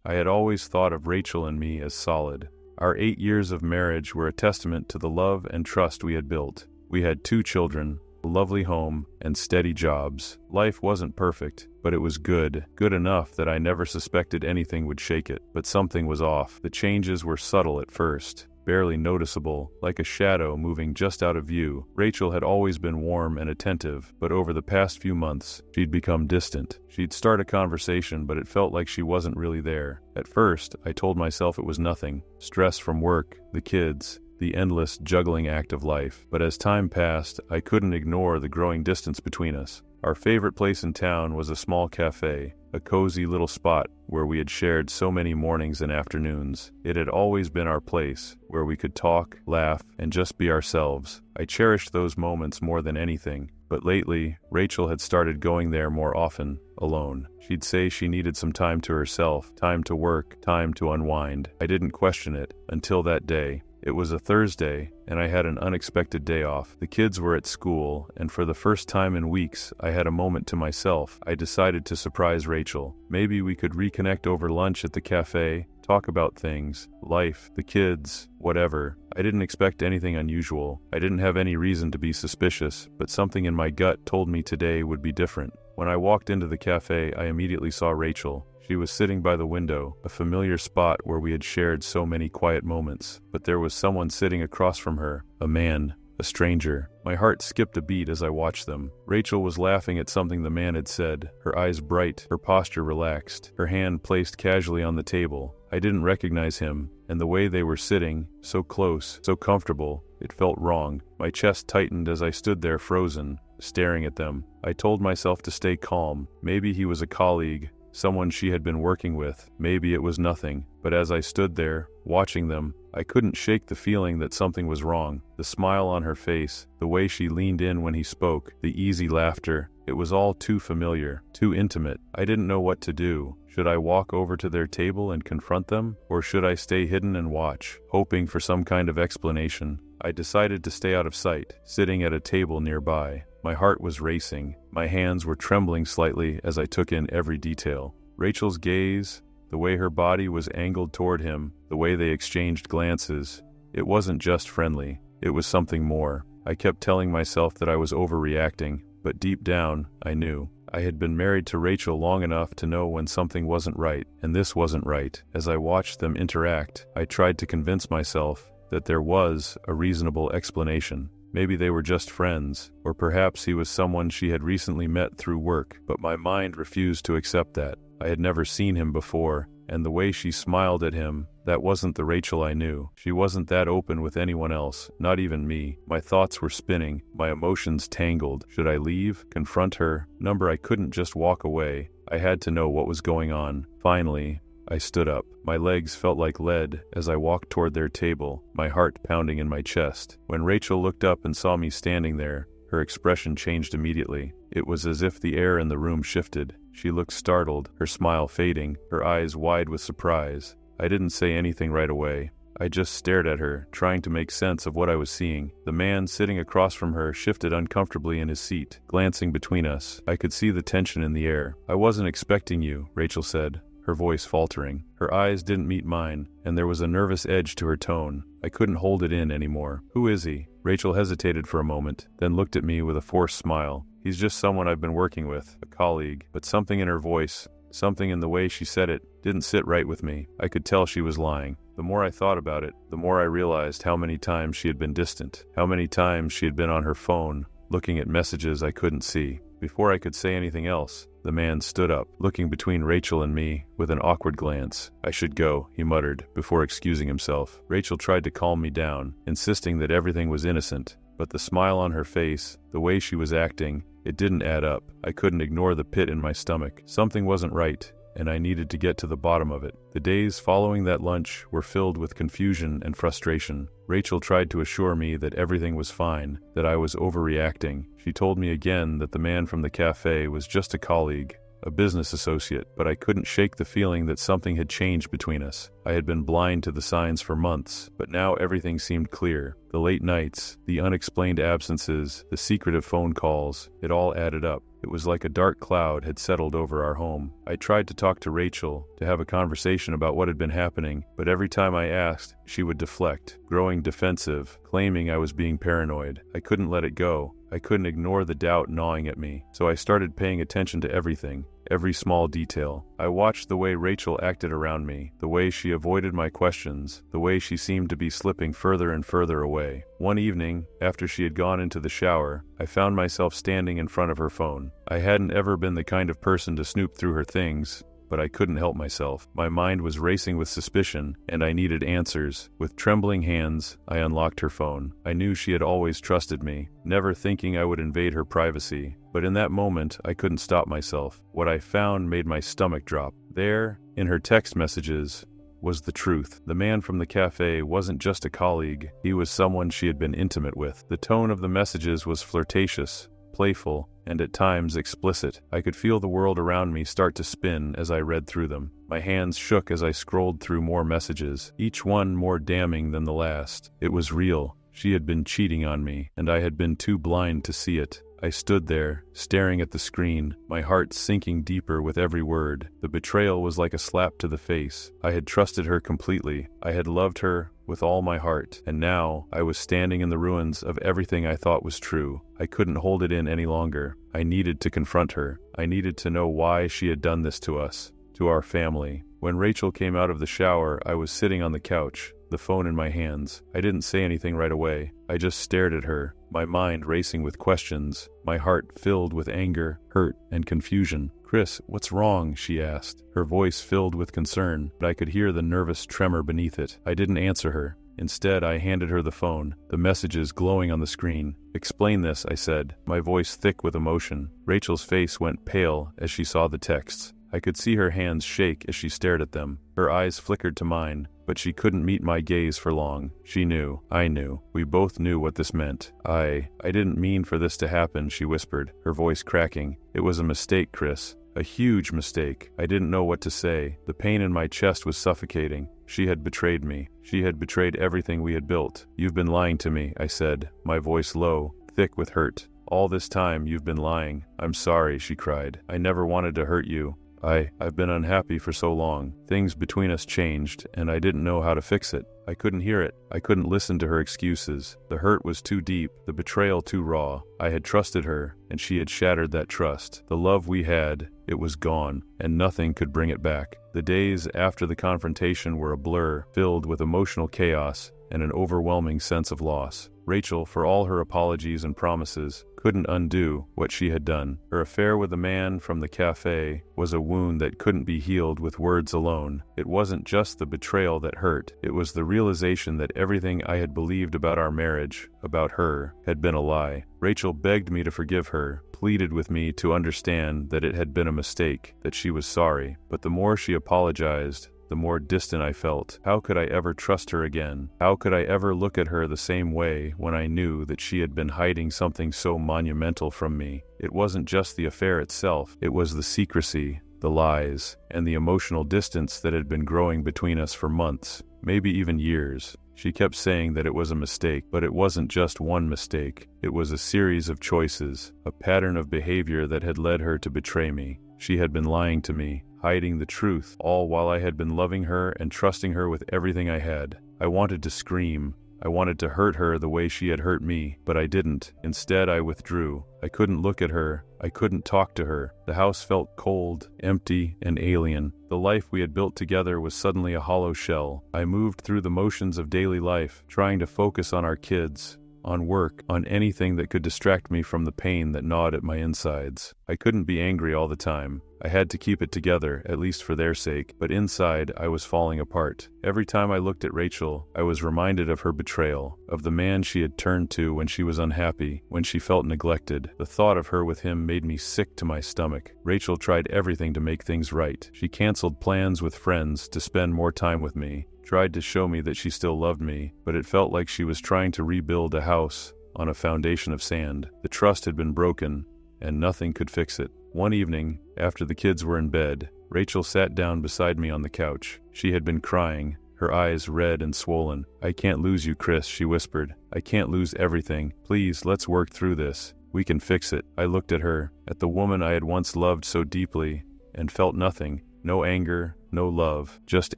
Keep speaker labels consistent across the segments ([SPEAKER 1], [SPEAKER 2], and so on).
[SPEAKER 1] I had always thought of Rachel and me as solid. Our 8 years of marriage were a testament to the love and trust we had built. We had 2 children, a lovely home, and steady jobs. Life wasn't perfect, but it was good enough that I never suspected anything would shake it. But something was off. The changes were subtle at first, barely noticeable, like a shadow moving just out of view. Rachel had always been warm and attentive, but over the past few months, she'd become distant. She'd start a conversation, but it felt like she wasn't really there. At first, I told myself it was nothing. Stress from work, the kids, the endless juggling act of life. But as time passed, I couldn't ignore the growing distance between us. Our favorite place in town was a small cafe, a cozy little spot where we had shared so many mornings and afternoons. It had always been our place, where we could talk, laugh, and just be ourselves. I cherished those moments more than anything. But lately, Rachel had started going there more often, alone. She'd say she needed some time to herself, time to work, time to unwind. I didn't question it until that day. It was a Thursday, and I had an unexpected day off. The kids were at school, and for the first time in weeks, I had a moment to myself. I decided to surprise Rachel. Maybe we could reconnect over lunch at the cafe, talk about things, life, the kids, whatever. I didn't expect anything unusual. I didn't have any reason to be suspicious, but something in my gut told me today would be different. When I walked into the cafe, I immediately saw Rachel. She was sitting by the window, a familiar spot where we had shared so many quiet moments. But there was someone sitting across from her, a man, a stranger. My heart skipped a beat as I watched them. Rachel was laughing at something the man had said, her eyes bright, her posture relaxed, her hand placed casually on the table. I didn't recognize him, and the way they were sitting, so close, so comfortable, it felt wrong. My chest tightened as I stood there frozen, staring at them. I told myself to stay calm. Maybe he was a colleague, someone she had been working with. Maybe it was nothing. But as I stood there, watching them, I couldn't shake the feeling that something was wrong. The smile on her face, the way she leaned in when he spoke, the easy laughter, it was all too familiar, too intimate. I didn't know what to do. Should I walk over to their table and confront them? Or should I stay hidden and watch, hoping for some kind of explanation? I decided to stay out of sight, sitting at a table nearby. My heart was racing. My hands were trembling slightly as I took in every detail. Rachel's gaze, the way her body was angled toward him, the way they exchanged glances. It wasn't just friendly. It was something more. I kept telling myself that I was overreacting, but deep down, I knew. I had been married to Rachel long enough to know when something wasn't right, and this wasn't right. As I watched them interact, I tried to convince myself that there was a reasonable explanation. Maybe they were just friends, or perhaps he was someone she had recently met through work, but my mind refused to accept that. I had never seen him before, and the way she smiled at him, that wasn't the Rachel I knew. She wasn't that open with anyone else, not even me. My thoughts were spinning, my emotions tangled. Should I leave? Confront her? I couldn't just walk away. I had to know what was going on. Finally, I stood up. My legs felt like lead as I walked toward their table, my heart pounding in my chest. When Rachel looked up and saw me standing there, her expression changed immediately. It was as if the air in the room shifted. She looked startled, her smile fading, her eyes wide with surprise. I didn't say anything right away. I just stared at her, trying to make sense of what I was seeing. The man sitting across from her shifted uncomfortably in his seat, glancing between us. I could see the tension in the air. "I wasn't expecting you," Rachel said, her voice faltering. Her eyes didn't meet mine, and there was a nervous edge to her tone. I couldn't hold it in anymore. "Who is he?" Rachel hesitated for a moment, then looked at me with a forced smile. "He's just someone I've been working with, a colleague." But something in her voice, something in the way she said it, didn't sit right with me. I could tell she was lying. The more I thought about it, the more I realized how many times she had been distant, how many times she had been on her phone, looking at messages I couldn't see. Before I could say anything else, the man stood up, looking between Rachel and me with an awkward glance. "I should go," he muttered, before excusing himself. Rachel tried to calm me down, insisting that everything was innocent. But the smile on her face, the way she was acting, it didn't add up. I couldn't ignore the pit in my stomach. Something wasn't right, and I needed to get to the bottom of it. The days following that lunch were filled with confusion and frustration. Rachel tried to assure me that everything was fine, that I was overreacting. She told me again that the man from the cafe was just a colleague, a business associate, but I couldn't shake the feeling that something had changed between us. I had been blind to the signs for months, but now everything seemed clear. The late nights, the unexplained absences, the secretive phone calls, it all added up. It was like a dark cloud had settled over our home. I tried to talk to Rachel, to have a conversation about what had been happening, but every time I asked, she would deflect, growing defensive, claiming I was being paranoid. I couldn't let it go. I couldn't ignore the doubt gnawing at me, so I started paying attention to everything, every small detail. I watched the way Rachel acted around me, the way she avoided my questions, the way she seemed to be slipping further and further away. One evening, after she had gone into the shower, I found myself standing in front of her phone. I hadn't ever been the kind of person to snoop through her things, but I couldn't help myself. My mind was racing with suspicion, and I needed answers. With trembling hands, I unlocked her phone. I knew she had always trusted me, never thinking I would invade her privacy. But in that moment, I couldn't stop myself. What I found made my stomach drop. There, in her text messages, was the truth. The man from the cafe wasn't just a colleague, he was someone she had been intimate with. The tone of the messages was flirtatious, playful, and at times explicit. I could feel the world around me start to spin as I read through them. My hands shook as I scrolled through more messages, each one more damning than the last. It was real. She had been cheating on me, and I had been too blind to see it. I stood there, staring at the screen, my heart sinking deeper with every word. The betrayal was like a slap to the face. I had trusted her completely. I had loved her with all my heart, and now I was standing in the ruins of everything I thought was true. I couldn't hold it in any longer. I needed to confront her. I needed to know why she had done this to us, to our family. When Rachel came out of the shower, I was sitting on the couch, the phone in my hands. I didn't say anything right away. I just stared at her, my mind racing with questions, my heart filled with anger, hurt, and confusion. "Chris, what's wrong?" she asked, her voice filled with concern, but I could hear the nervous tremor beneath it. I didn't answer her. Instead, I handed her the phone, the messages glowing on the screen. "Explain this," I said, my voice thick with emotion. Rachel's face went pale as she saw the texts. I could see her hands shake as she stared at them. Her eyes flickered to mine, but she couldn't meet my gaze for long. She knew. I knew. We both knew what this meant. I didn't mean for this to happen," she whispered, her voice cracking. "It was a mistake, Chris. A huge mistake." I didn't know what to say. The pain in my chest was suffocating. She had betrayed me. She had betrayed everything we had built. "You've been lying to me," I said, my voice low, thick with hurt. "All this time you've been lying." "I'm sorry," she cried. "I never wanted to hurt you. I've been unhappy for so long. Things between us changed, and I didn't know how to fix it. I couldn't hear it. I couldn't listen to her excuses. The hurt was too deep, the betrayal too raw. I had trusted her, and she had shattered that trust. The love we had, it was gone, and nothing could bring it back. The days after the confrontation were a blur, filled with emotional chaos and an overwhelming sense of loss. Rachel, for all her apologies and promises, couldn't undo what she had done. Her affair with the man from the cafe was a wound that couldn't be healed with words alone. It wasn't just the betrayal that hurt. It was the realization that everything I had believed about our marriage, about her, had been a lie. Rachel begged me to forgive her, pleaded with me to understand that it had been a mistake, that she was sorry. But the more she apologized, the more distant I felt. How could I ever trust her again? How could I ever look at her the same way when I knew that she had been hiding something so monumental from me? It wasn't just the affair itself, it was the secrecy, the lies, and the emotional distance that had been growing between us for months, maybe even years. She kept saying that it was a mistake, but it wasn't just one mistake. It was a series of choices, a pattern of behavior that had led her to betray me. She had been lying to me, hiding the truth, all while I had been loving her and trusting her with everything I had. I wanted to scream. I wanted to hurt her the way she had hurt me, but I didn't. Instead, I withdrew. I couldn't look at her. I couldn't talk to her. The house felt cold, empty, and alien. The life we had built together was suddenly a hollow shell. I moved through the motions of daily life, trying to focus on our kids, on work, on anything that could distract me from the pain that gnawed at my insides. I couldn't be angry all the time. I had to keep it together, at least for their sake, but inside I was falling apart. Every time I looked at Rachel, I was reminded of her betrayal, of the man she had turned to when she was unhappy, when she felt neglected. The thought of her with him made me sick to my stomach. Rachel tried everything to make things right. She canceled plans with friends to spend more time with me, tried to show me that she still loved me, but it felt like she was trying to rebuild a house on a foundation of sand. The trust had been broken, and nothing could fix it. One evening, after the kids were in bed, Rachel sat down beside me on the couch. She had been crying, her eyes red and swollen. "I can't lose you, Chris," she whispered. "I can't lose everything. Please, let's work through this." We can fix it. I looked at her, at the woman I had once loved so deeply, and felt nothing. No anger, no love, just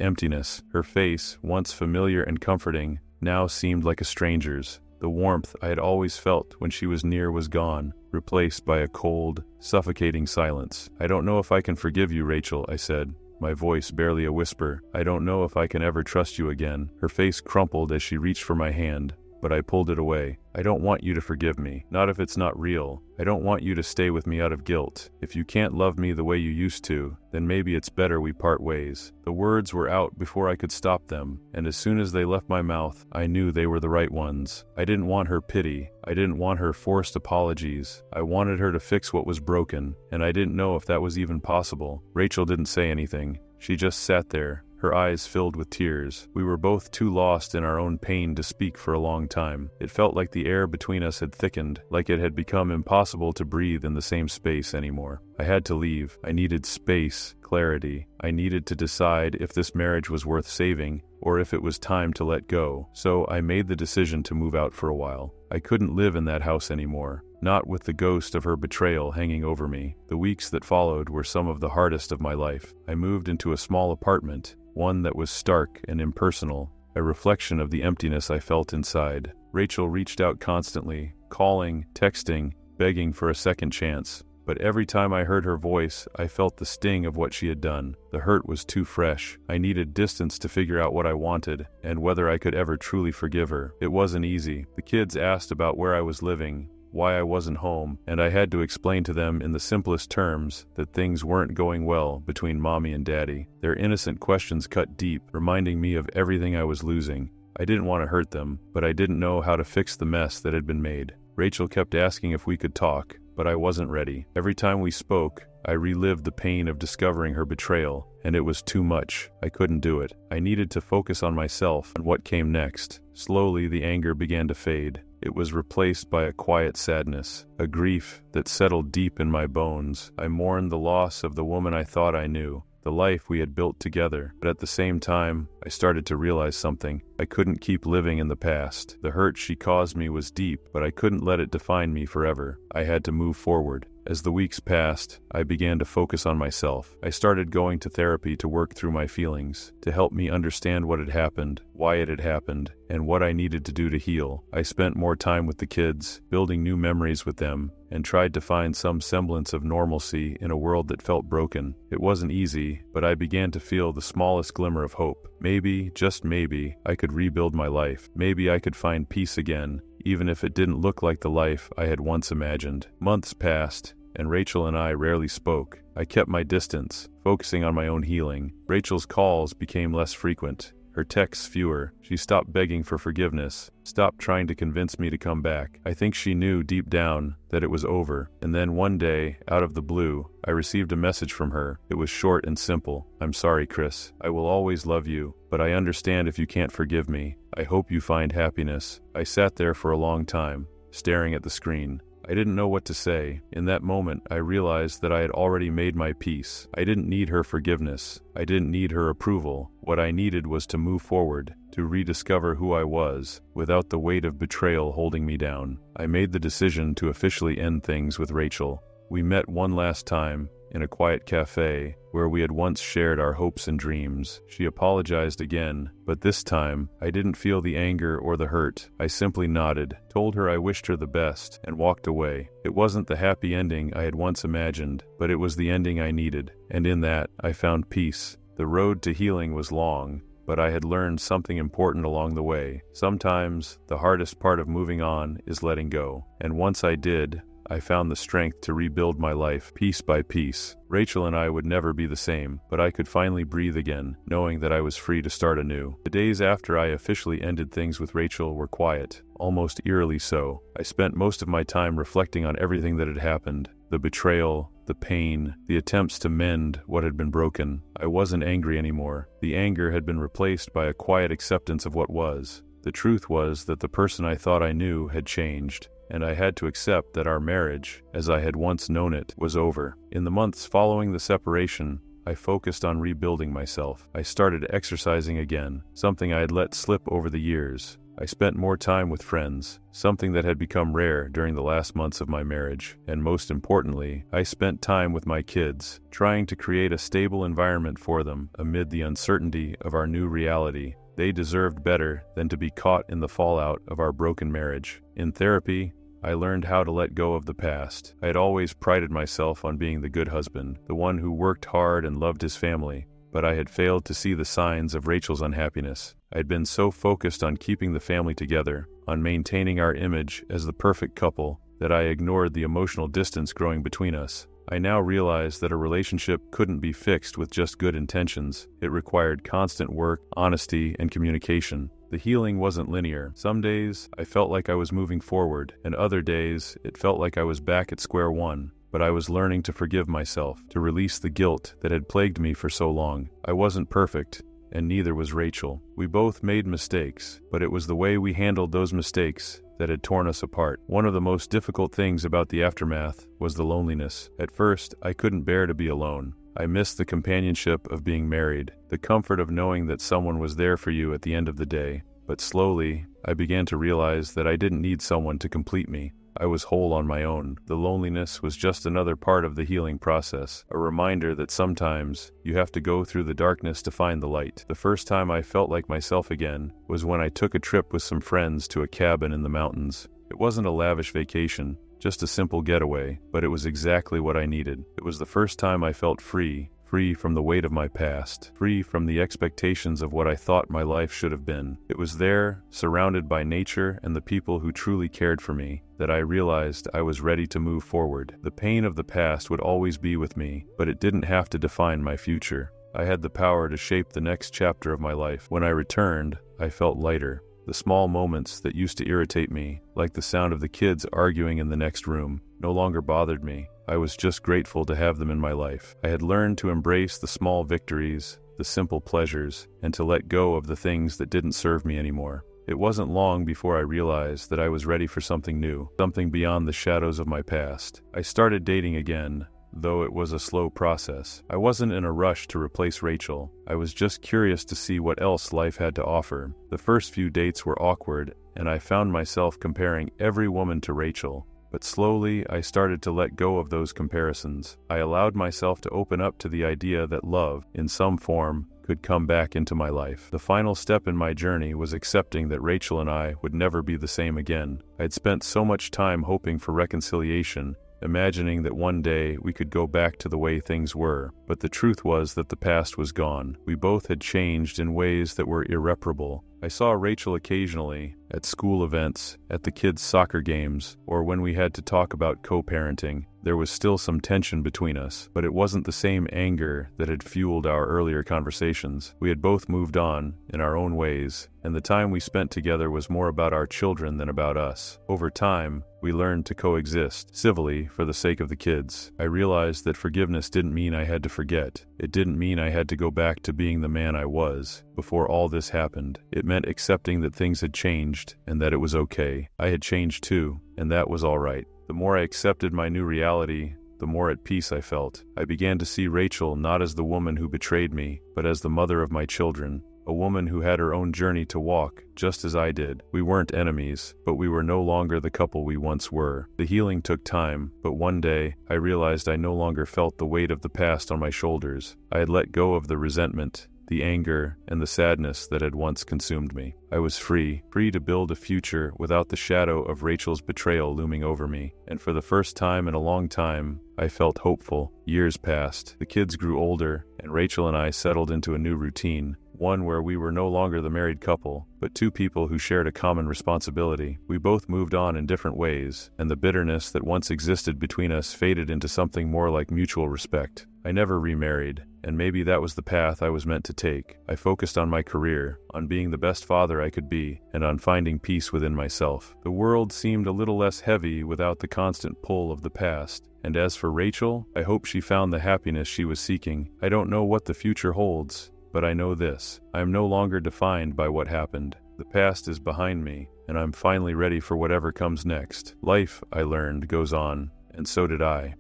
[SPEAKER 1] emptiness. Her face, once familiar and comforting, now seemed like a stranger's. The warmth I had always felt when she was near was gone, replaced by a cold, suffocating silence. I don't know if I can forgive you, Rachel, I said, my voice barely a whisper. I don't know if I can ever trust you again. Her face crumpled as she reached for my hand, but I pulled it away. I don't want you to forgive me, not if it's not real. I don't want you to stay with me out of guilt. If you can't love me the way you used to, then maybe it's better we part ways. The words were out before I could stop them, and as soon as they left my mouth, I knew they were the right ones. I didn't want her pity. I didn't want her forced apologies. I wanted her to fix what was broken, and I didn't know if that was even possible. Rachel didn't say anything. She just sat there, her eyes filled with tears. We were both too lost in our own pain to speak for a long time. It felt like the air between us had thickened, like it had become impossible to breathe in the same space anymore. I had to leave. I needed space, clarity. I needed to decide if this marriage was worth saving, or if it was time to let go. So I made the decision to move out for a while. I couldn't live in that house anymore, not with the ghost of her betrayal hanging over me. The weeks that followed were some of the hardest of my life. I moved into a small apartment, one that was stark and impersonal, a reflection of the emptiness I felt inside. Rachel reached out constantly, calling, texting, begging for a second chance. But every time I heard her voice, I felt the sting of what she had done. The hurt was too fresh. I needed distance to figure out what I wanted, and whether I could ever truly forgive her. It wasn't easy. The kids asked about where I was living, why I wasn't home, and I had to explain to them in the simplest terms that things weren't going well between Mommy and Daddy. Their innocent questions cut deep, reminding me of everything I was losing. I didn't want to hurt them, but I didn't know how to fix the mess that had been made. Rachel kept asking if we could talk, but I wasn't ready. Every time we spoke, I relived the pain of discovering her betrayal, and it was too much. I couldn't do it. I needed to focus on myself and what came next. Slowly, the anger began to fade. It was replaced by a quiet sadness, a grief that settled deep in my bones. I mourned the loss of the woman I thought I knew, the life we had built together. But at the same time, I started to realize something. I couldn't keep living in the past. The hurt she caused me was deep, but I couldn't let it define me forever. I had to move forward. As the weeks passed, I began to focus on myself. I started going to therapy to work through my feelings, to help me understand what had happened, why it had happened, and what I needed to do to heal. I spent more time with the kids, building new memories with them, and tried to find some semblance of normalcy in a world that felt broken. It wasn't easy, but I began to feel the smallest glimmer of hope. Maybe, just maybe, I could rebuild my life. Maybe I could find peace again, even if it didn't look like the life I had once imagined. Months passed, and Rachel and I rarely spoke. I kept my distance, focusing on my own healing. Rachel's calls became less frequent, her texts fewer. She stopped begging for forgiveness, stopped trying to convince me to come back. I think she knew deep down that it was over. And then one day, out of the blue, I received a message from her. It was short and simple. "I'm sorry, Chris. I will always love you, but I understand if you can't forgive me. I hope you find happiness." I sat there for a long time, staring at the screen. I didn't know what to say. In that moment, I realized that I had already made my peace. I didn't need her forgiveness. I didn't need her approval. What I needed was to move forward, to rediscover who I was, without the weight of betrayal holding me down. I made the decision to officially end things with Rachel. We met one last time, in a quiet cafe, where we had once shared our hopes and dreams. She apologized again, but this time, I didn't feel the anger or the hurt. I simply nodded, told her I wished her the best, and walked away. It wasn't the happy ending I had once imagined, but it was the ending I needed, and in that, I found peace. The road to healing was long, but I had learned something important along the way. Sometimes, the hardest part of moving on is letting go, and once I did, I found the strength to rebuild my life, piece by piece. Rachel and I would never be the same, but I could finally breathe again, knowing that I was free to start anew. The days after I officially ended things with Rachel were quiet, almost eerily so. I spent most of my time reflecting on everything that had happened. The betrayal, the pain, the attempts to mend what had been broken. I wasn't angry anymore. The anger had been replaced by a quiet acceptance of what was. The truth was that the person I thought I knew had changed, and I had to accept that our marriage, as I had once known it, was over. In the months following the separation, I focused on rebuilding myself. I started exercising again, something I had let slip over the years. I spent more time with friends, something that had become rare during the last months of my marriage, and most importantly, I spent time with my kids, trying to create a stable environment for them amid the uncertainty of our new reality. They deserved better than to be caught in the fallout of our broken marriage. In therapy, I learned how to let go of the past. I had always prided myself on being the good husband, the one who worked hard and loved his family, but I had failed to see the signs of Rachel's unhappiness. I had been so focused on keeping the family together, on maintaining our image as the perfect couple, that I ignored the emotional distance growing between us. I now realize that a relationship couldn't be fixed with just good intentions. It required constant work, honesty, and communication. The healing wasn't linear. Some days, I felt like I was moving forward, and other days, it felt like I was back at square one. But I was learning to forgive myself, to release the guilt that had plagued me for so long. I wasn't perfect, and neither was Rachel. We both made mistakes, but it was the way we handled those mistakes that had torn us apart. One of the most difficult things about the aftermath was the loneliness. At first, I couldn't bear to be alone. I missed the companionship of being married, the comfort of knowing that someone was there for you at the end of the day. But slowly, I began to realize that I didn't need someone to complete me. I was whole on my own. The loneliness was just another part of the healing process, a reminder that sometimes you have to go through the darkness to find the light. The first time I felt like myself again was when I took a trip with some friends to a cabin in the mountains. It wasn't a lavish vacation, just a simple getaway, but it was exactly what I needed. It was the first time I felt free from the weight of my past, free from the expectations of what I thought my life should have been. It was there, surrounded by nature and the people who truly cared for me, that I realized I was ready to move forward. The pain of the past would always be with me, but it didn't have to define my future. I had the power to shape the next chapter of my life. When I returned, I felt lighter. The small moments that used to irritate me, like the sound of the kids arguing in the next room, no longer bothered me. I was just grateful to have them in my life. I had learned to embrace the small victories, the simple pleasures, and to let go of the things that didn't serve me anymore. It wasn't long before I realized that I was ready for something new, something beyond the shadows of my past. I started dating again, though it was a slow process. I wasn't in a rush to replace Rachel. I was just curious to see what else life had to offer. The first few dates were awkward, and I found myself comparing every woman to Rachel. But slowly, I started to let go of those comparisons. I allowed myself to open up to the idea that love, in some form, could come back into my life. The final step in my journey was accepting that Rachel and I would never be the same again. I'd spent so much time hoping for reconciliation, imagining that one day we could go back to the way things were. But the truth was that the past was gone. We both had changed in ways that were irreparable. I saw Rachel occasionally, at school events, at the kids' soccer games, or when we had to talk about co-parenting. There was still some tension between us, but it wasn't the same anger that had fueled our earlier conversations. We had both moved on, in our own ways, and the time we spent together was more about our children than about us. Over time, we learned to coexist, civilly, for the sake of the kids. I realized that forgiveness didn't mean I had to forget. It didn't mean I had to go back to being the man I was before all this happened. It meant accepting that things had changed, and that it was okay. I had changed too, and that was all right. The more I accepted my new reality, the more at peace I felt. I began to see Rachel not as the woman who betrayed me, but as the mother of my children, a woman who had her own journey to walk, just as I did. We weren't enemies, but we were no longer the couple we once were. The healing took time, but one day, I realized I no longer felt the weight of the past on my shoulders. I had let go of the resentment, the anger, and the sadness that had once consumed me. I was free to build a future without the shadow of Rachel's betrayal looming over me. And for the first time in a long time, I felt hopeful. Years passed, the kids grew older, and Rachel and I settled into a new routine. One where we were no longer the married couple, but two people who shared a common responsibility. We both moved on in different ways, and the bitterness that once existed between us faded into something more like mutual respect. I never remarried, and maybe that was the path I was meant to take. I focused on my career, on being the best father I could be, and on finding peace within myself. The world seemed a little less heavy without the constant pull of the past. And as for Rachel, I hope she found the happiness she was seeking. I don't know what the future holds, but I know this: I am no longer defined by what happened. The past is behind me, and I'm finally ready for whatever comes next. Life, I learned, goes on, and so did I.